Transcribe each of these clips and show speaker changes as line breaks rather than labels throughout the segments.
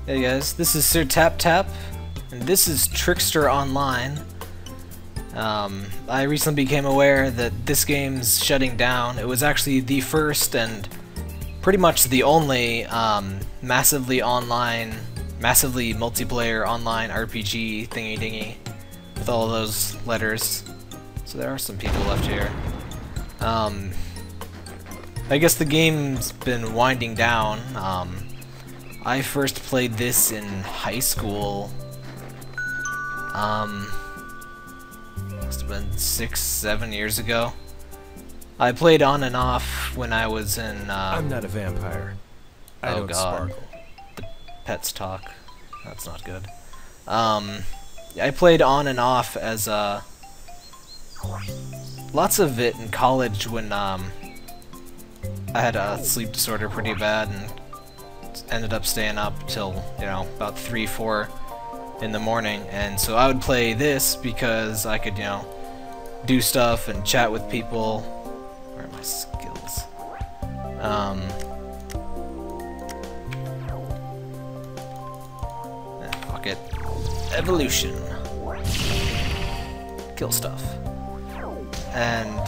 Hey guys, this is Sir Tap Tap, and this is Trickster Online. I recently became aware that this game's shutting down. It was actually the first and pretty much the only massively multiplayer online RPG thingy-dingy with all those letters. So there are some people left here. I guess the game's been winding down. I first played this in high school. Must have been 6-7 years ago. I played on and off when I was in.
I'm not a vampire. I don't sparkle.
The pets talk. That's not good. I played on and off as lots of it in college when I had a sleep disorder pretty bad and ended up staying up till, you know, about 3-4 in the morning, and so I would play this because I could, you know, do stuff and chat with people. Where are my skills? Fuck it. Evolution. Kill stuff. And,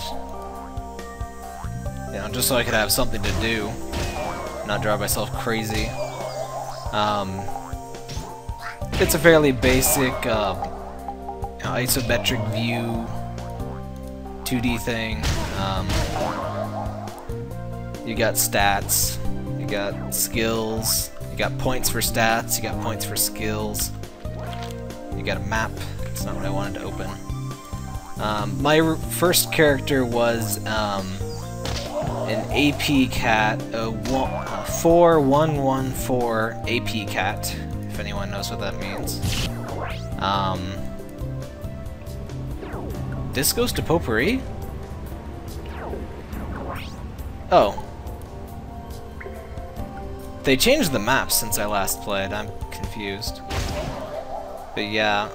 you know, just so I could have something to do, not drive myself crazy. It's a fairly basic isometric view 2D thing. You got stats, you got skills, you got points for stats, you got points for skills, you got a map. That's not what I wanted to open. My first character was an AP cat, a 4114 AP cat, if anyone knows what that means. This goes to potpourri? Oh. They changed the map since I last played, I'm confused. But yeah,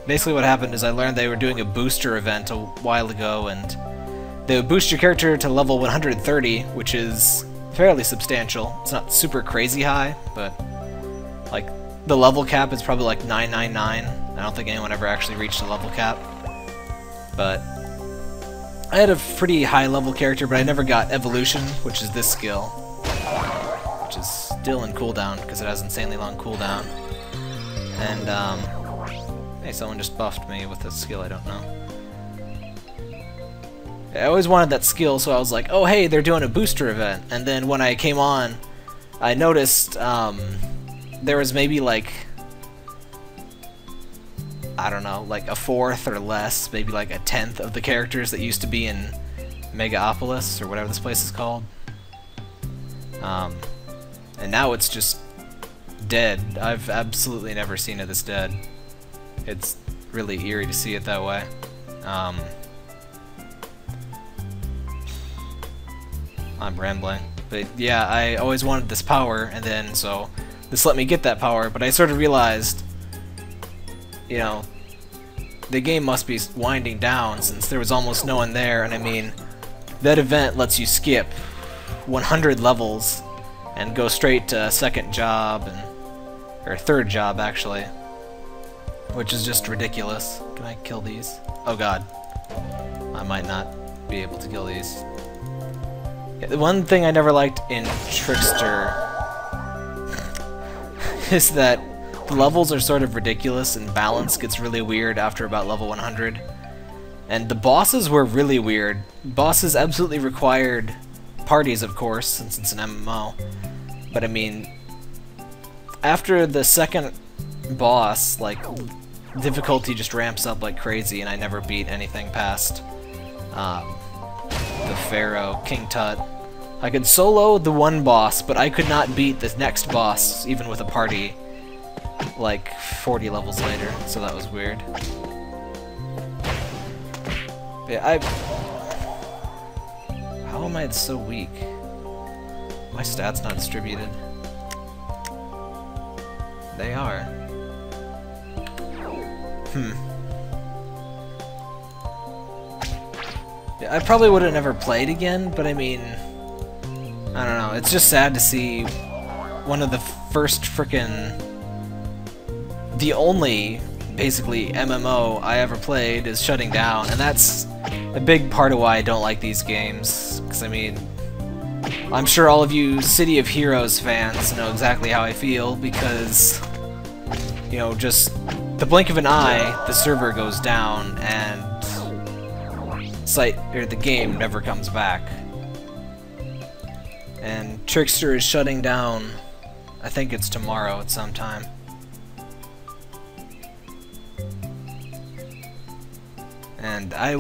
basically what happened is I learned they were doing a booster event a while ago, and they would boost your character to level 130, which is fairly substantial. It's not super crazy high, but like the level cap is probably like 999. I don't think anyone ever actually reached a level cap. But I had a pretty high level character, but I never got evolution, which is this skill, which is still in cooldown because it has insanely long cooldown. And hey, someone just buffed me with a skill I don't know. I always wanted that skill, so I was like, oh hey, they're doing a booster event. And then when I came on, I noticed there was maybe like, I don't know, like a fourth or less, maybe like a tenth of the characters that used to be in Megaopolis, or whatever this place is called. And now it's just dead. I've absolutely never seen it this dead. It's really eerie to see it that way. I'm rambling. But yeah, I always wanted this power, and then so this let me get that power, but I sort of realized, you know, the game must be winding down since there was almost no one there, and I mean, that event lets you skip 100 levels and go straight to a second job, or third job actually, which is just ridiculous. Can I kill these? Oh god, I might not be able to kill these. The one thing I never liked in Trickster is that the levels are sort of ridiculous and balance gets really weird after about level 100. And the bosses were really weird. Bosses absolutely required parties, of course, since it's an MMO. But I mean, after the second boss, like, difficulty just ramps up like crazy, and I never beat anything past the Pharaoh, King Tut. I could solo the one boss, but I could not beat the next boss, even with a party, like 40 levels later, so that was weird. Yeah, how am I so weak? My stats not distributed. They are. Yeah, I probably would have never played again, but I mean, I don't know, it's just sad to see one of the first frickin'... the only, basically, MMO I ever played is shutting down, and that's a big part of why I don't like these games. Because, I mean, I'm sure all of you City of Heroes fans know exactly how I feel, because, you know, just the blink of an eye, the server goes down, and the game never comes back. And Trickster is shutting down, I think it's tomorrow at some time. And I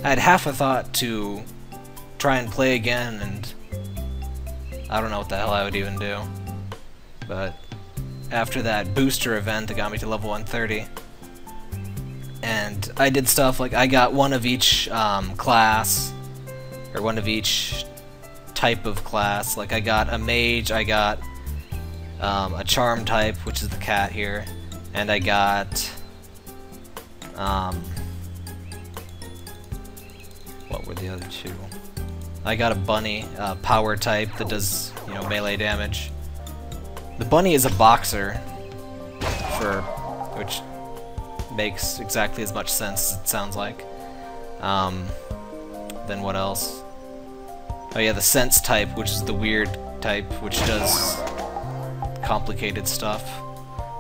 had half a thought to try and play again, and I don't know what the hell I would even do. But after that booster event that got me to level 130, and I did stuff like I got one of each class, or one of each type of class. Like I got a mage, I got a charm type, which is the cat here, and I got what were the other two? I got a bunny, power type that does, you know, melee damage. The bunny is a boxer, which makes exactly as much sense as it sounds like. Then what else? Oh yeah, the sense type, which is the weird type, which does complicated stuff.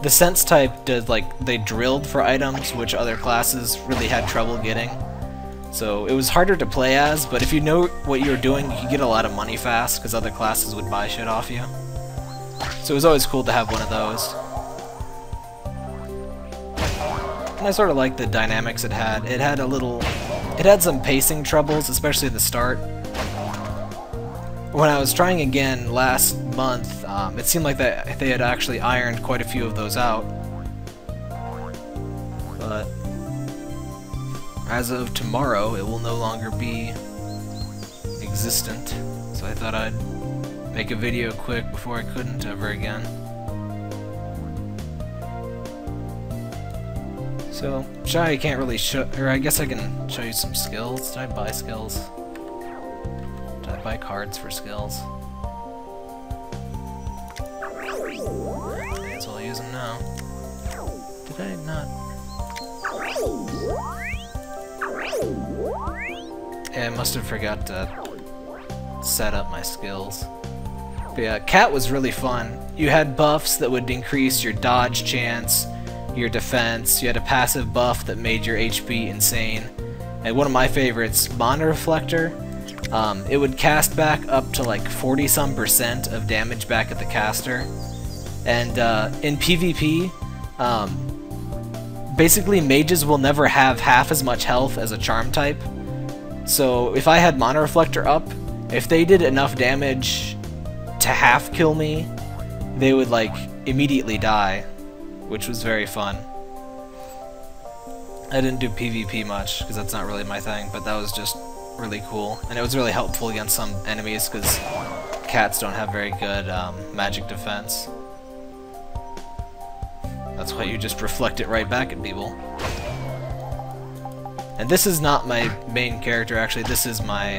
The sense type does, like, they drilled for items, which other classes really had trouble getting. So it was harder to play as, but if you know what you're doing, you can get a lot of money fast, because other classes would buy shit off you. So it was always cool to have one of those. And I sort of liked the dynamics it had. It had some pacing troubles, especially at the start. When I was trying again last month, it seemed like that they had actually ironed quite a few of those out. But as of tomorrow, it will no longer be existent. So I thought I'd make a video quick before I couldn't ever again. So, Shy, I can't really show, or I guess I can show you some skills. Did I buy skills? Did I buy cards for skills? May as well use them now. Did I not? Yeah, I must have forgot to set up my skills. But yeah, Cat was really fun. You had buffs that would increase your dodge chance, your defense. You had a passive buff that made your HP insane. And one of my favorites, Mana Reflector, it would cast back up to like 40-some% of damage back at the caster. And in PvP, basically mages will never have half as much health as a charm type. So if I had Mana Reflector up, if they did enough damage to half kill me, they would like immediately die, which was very fun. I didn't do PvP much, because that's not really my thing, but that was just really cool. And it was really helpful against some enemies, because cats don't have very good magic defense. That's why you just reflect it right back at people. And this is not my main character, actually. This is my,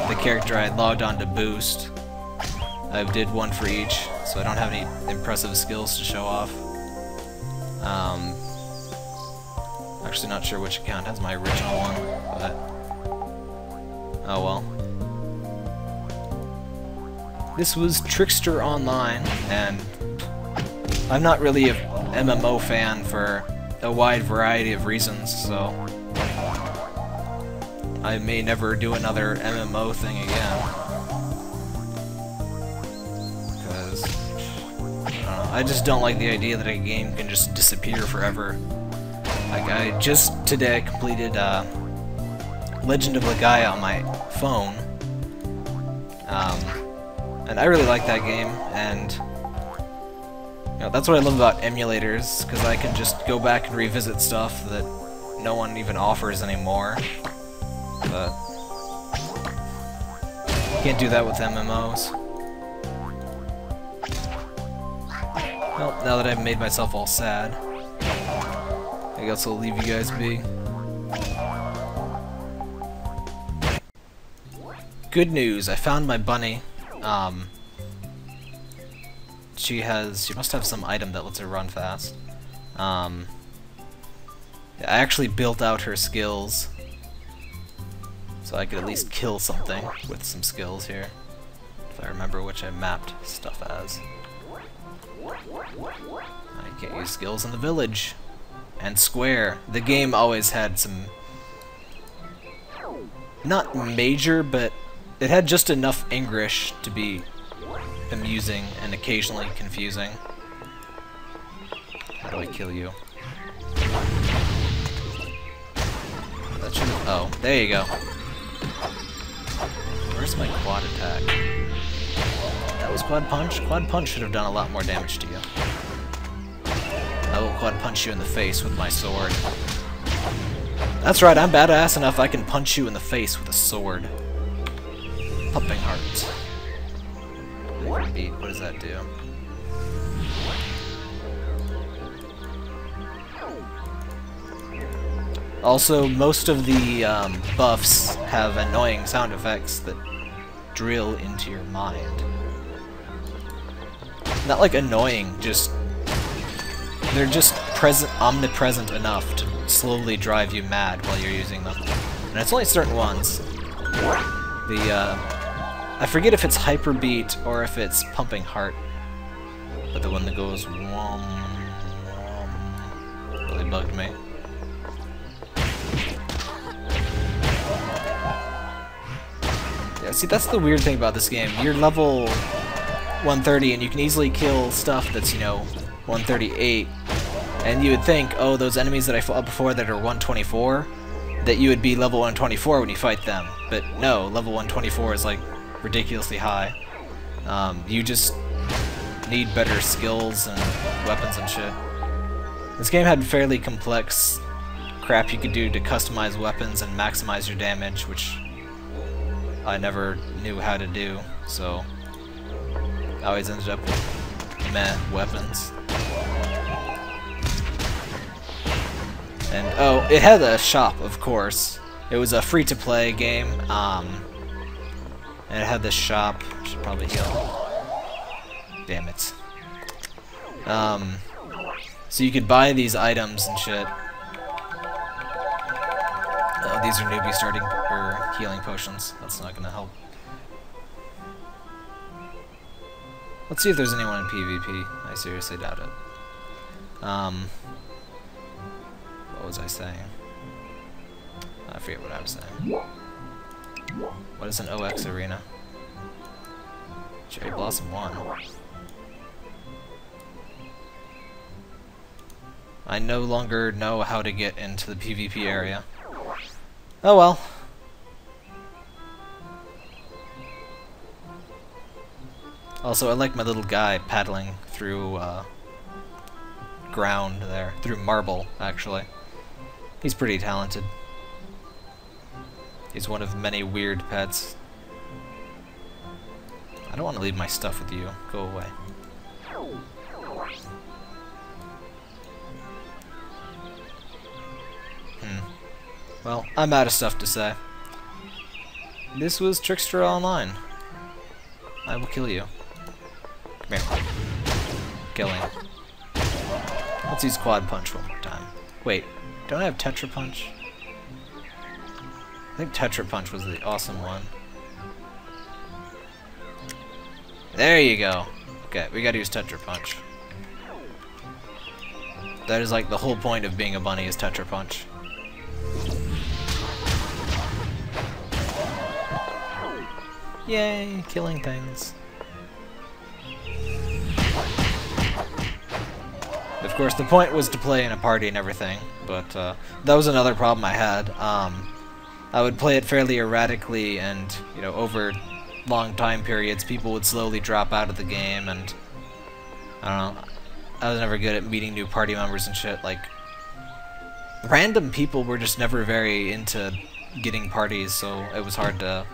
the character I logged on to boost. I did one for each, so I don't have any impressive skills to show off. Actually not sure which account has my original one, but oh well. This was Trickster Online, and I'm not really a MMO fan for a wide variety of reasons, so I may never do another MMO thing again. Because I just don't like the idea that a game can just disappear forever. Like, I just today completed Legend of Legaia on my phone, and I really like that game, and you know, that's what I love about emulators, because I can just go back and revisit stuff that no one even offers anymore. But you can't do that with MMOs. Well, now that I've made myself all sad, I guess I'll leave you guys be. Good news, I found my bunny. She must have some item that lets her run fast. I actually built out her skills, so I could at least kill something with some skills here. If I remember which I mapped stuff as. I can't use skills in the village. And square. The game always had some... not major, but it had just enough English to be amusing and occasionally confusing. How do I kill you? That should have... oh, there you go. Where's my quad attack? That was quad punch? Quad punch should have done a lot more damage to you. I will quad punch you in the face with my sword. That's right, I'm badass enough I can punch you in the face with a sword. Pumping heart. What does that do? Also, most of the buffs have annoying sound effects that drill into your mind. Not like annoying, just... they're just omnipresent enough to slowly drive you mad while you're using them. And it's only certain ones. I forget if it's hyper beat or if it's pumping heart, but the one that goes wom, wom, really bugged me. Yeah, see, that's the weird thing about this game. You're level 130 and you can easily kill stuff that's, you know, 138, and you would think, oh, those enemies that I fought before that are 124, that you would be level 124 when you fight them. But no, level 124 is like ridiculously high. You just need better skills and weapons and shit. This game had fairly complex crap you could do to customize weapons and maximize your damage, which I never knew how to do, so I always ended up with meh weapons. And oh, it had a shop, of course. It was a free-to-play game, and it had this shop. Should probably heal. Damn it. So you could buy these items and shit. Oh, these are newbie starting or healing potions. That's not gonna help. Let's see if there's anyone in PvP. I seriously doubt it. What was I saying? I forget what I was saying. What is an OX arena? Cherry Blossom 1. I no longer know how to get into the PvP area. Oh well. Also, I like my little guy paddling through ground there. Through marble, actually. He's pretty talented. He's one of many weird pets. I don't want to leave my stuff with you. Go away. Well, I'm out of stuff to say. This was Trickster Online. I will kill you. Come here. Killing. Let's use Quad Punch one more time. Wait, don't I have Tetra Punch? I think Tetra Punch was the awesome one. There you go. Okay, we gotta use Tetra Punch. That is like the whole point of being a bunny is Tetra Punch. Yay, killing things. Of course, the point was to play in a party and everything, but that was another problem I had. I would play it fairly erratically, and you know, over long time periods, people would slowly drop out of the game, and I don't know. I was never good at meeting new party members and shit. Like, random people were just never very into getting parties, so it was hard to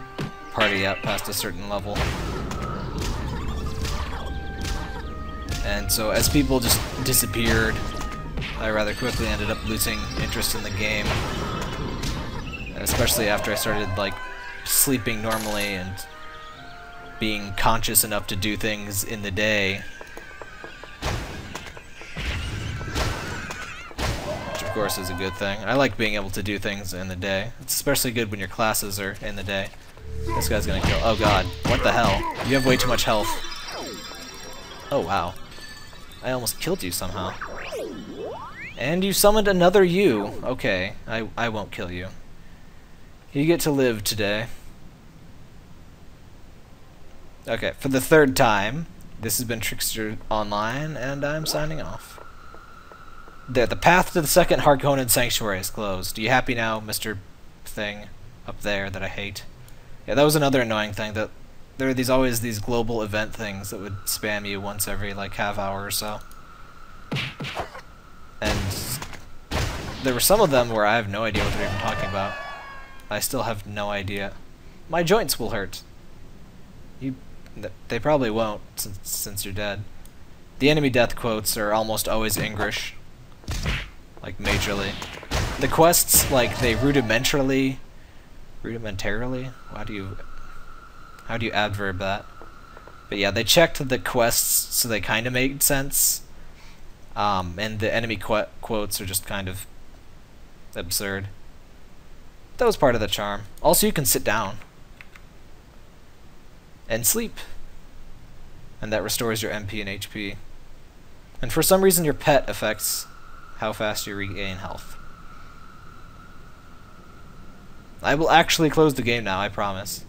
party out past a certain level. And so as people just disappeared, I rather quickly ended up losing interest in the game. Especially after I started like sleeping normally and being conscious enough to do things in the day. Which of course is a good thing. I like being able to do things in the day. It's especially good when your classes are in the day. This guy's gonna kill. Oh god, what the hell? You have way too much health. Oh wow. I almost killed you somehow. And you summoned another you. Okay, I won't kill you. You get to live today. Okay, for the third time, this has been Trickster Online, and I'm signing off. There, the path to the second Harkonnen Sanctuary is closed. Are you happy now, Mr. Thing up there that I hate? Yeah, that was another annoying thing, that there are always these global event things that would spam you once every, like, half hour or so. And there were some of them where I have no idea what they're even talking about. I still have no idea. My joints will hurt. They probably won't, since you're dead. The enemy death quotes are almost always English. Like, majorly. The quests, like, they rudimentarily... How do you adverb that? But yeah, they checked the quests, so they kind of made sense. And the enemy quotes are just kind of absurd. That was part of the charm. Also, you can sit down and sleep, and that restores your MP and HP. And for some reason, your pet affects how fast you regain health. I will actually close the game now, I promise.